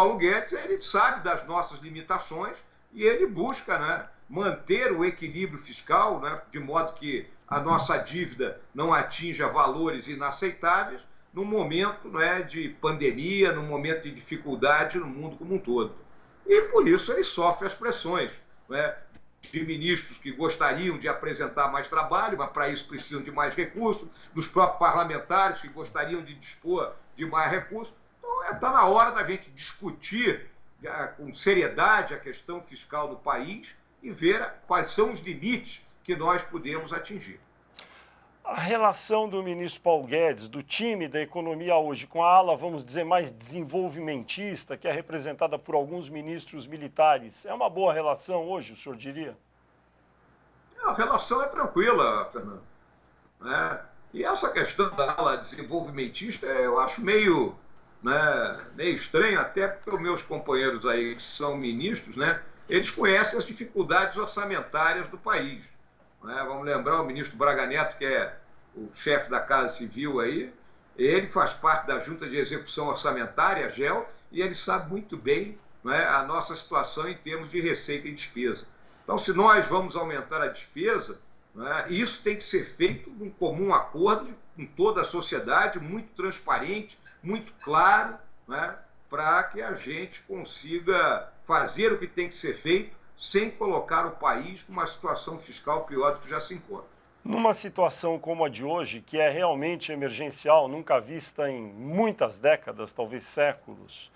Paulo Guedes, ele sabe das nossas limitações e ele busca, né, manter o equilíbrio fiscal, né, de modo que a nossa dívida não atinja valores inaceitáveis num momento, né, de pandemia, num momento de dificuldade no mundo como um todo. E por isso ele sofre as pressões, né, de ministros que gostariam de apresentar mais trabalho, mas para isso precisam de mais recursos, dos próprios parlamentares que gostariam de dispor de mais recursos. Então, está na hora da gente discutir com seriedade a questão fiscal do país e ver quais são os limites que nós podemos atingir. A relação do ministro Paulo Guedes, do time da economia hoje, com a ala, vamos dizer, mais desenvolvimentista, que é representada por alguns ministros militares, é uma boa relação hoje, o senhor diria? A relação é tranquila, Fernando. Né? E essa questão da ala desenvolvimentista eu acho meio estranho, até porque os meus companheiros aí que são ministros, né, eles conhecem as dificuldades orçamentárias do país. Né? Vamos lembrar o ministro Braga Neto, que é o chefe da Casa Civil aí, ele faz parte da Junta de Execução Orçamentária, a GEL, e ele sabe muito bem, né, a nossa situação em termos de receita e despesa. Então, se nós vamos aumentar a despesa, né, isso tem que ser feito num comum acordo com toda a sociedade, muito transparente, muito claro, né, para que a gente consiga fazer o que tem que ser feito sem colocar o país numa situação fiscal pior do que já se encontra. Numa situação como a de hoje, que é realmente emergencial, nunca vista em muitas décadas, talvez séculos,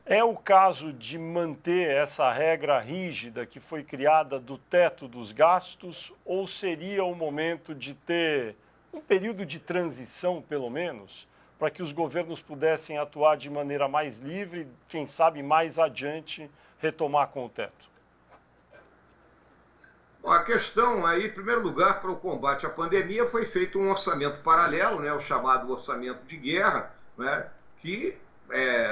é o caso de manter essa regra rígida que foi criada do teto dos gastos, ou seria o momento de ter um período de transição, pelo menos, para que os governos pudessem atuar de maneira mais livre, quem sabe mais adiante retomar com o teto? Bom, a questão aí, em primeiro lugar, para o combate à pandemia, foi feito um orçamento paralelo, né, o chamado orçamento de guerra, né, que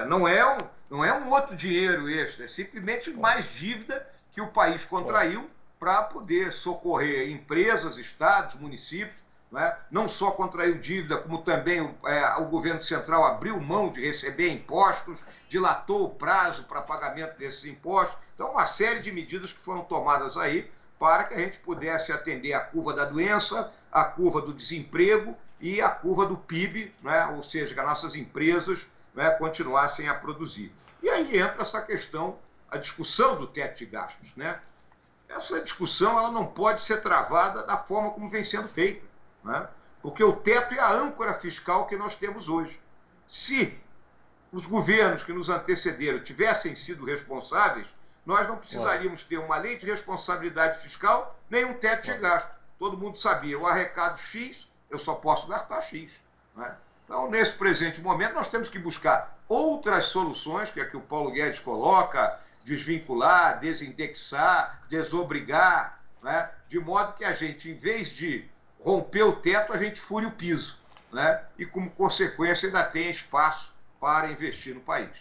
não é um outro dinheiro extra, é simplesmente mais dívida que o país contraiu para poder socorrer empresas, estados, municípios, né? Não só contraiu dívida, como também o governo central abriu mão de receber impostos, dilatou o prazo para pagamento desses impostos. Então, uma série de medidas que foram tomadas aí para que a gente pudesse atender a curva da doença, a curva do desemprego e a curva do PIB, né? Ou seja, que as nossas empresas, né, continuassem a produzir. E aí entra essa questão, a discussão do teto de gastos. Né? Essa discussão ela não pode ser travada da forma como vem sendo feita, né? Porque o teto é a âncora fiscal que nós temos hoje. Se os governos que nos antecederam tivessem sido responsáveis, nós não precisaríamos ter uma lei de responsabilidade fiscal nem um teto de gasto. Todo mundo sabia, eu arrecado X, eu só posso gastar X. Né? Então, nesse presente momento, nós temos que buscar outras soluções, que é que o Paulo Guedes coloca, desvincular, desindexar, desobrigar, né? De modo que a gente, em vez de romper o teto, a gente fure o piso, né? E, como consequência, ainda tem espaço para investir no país.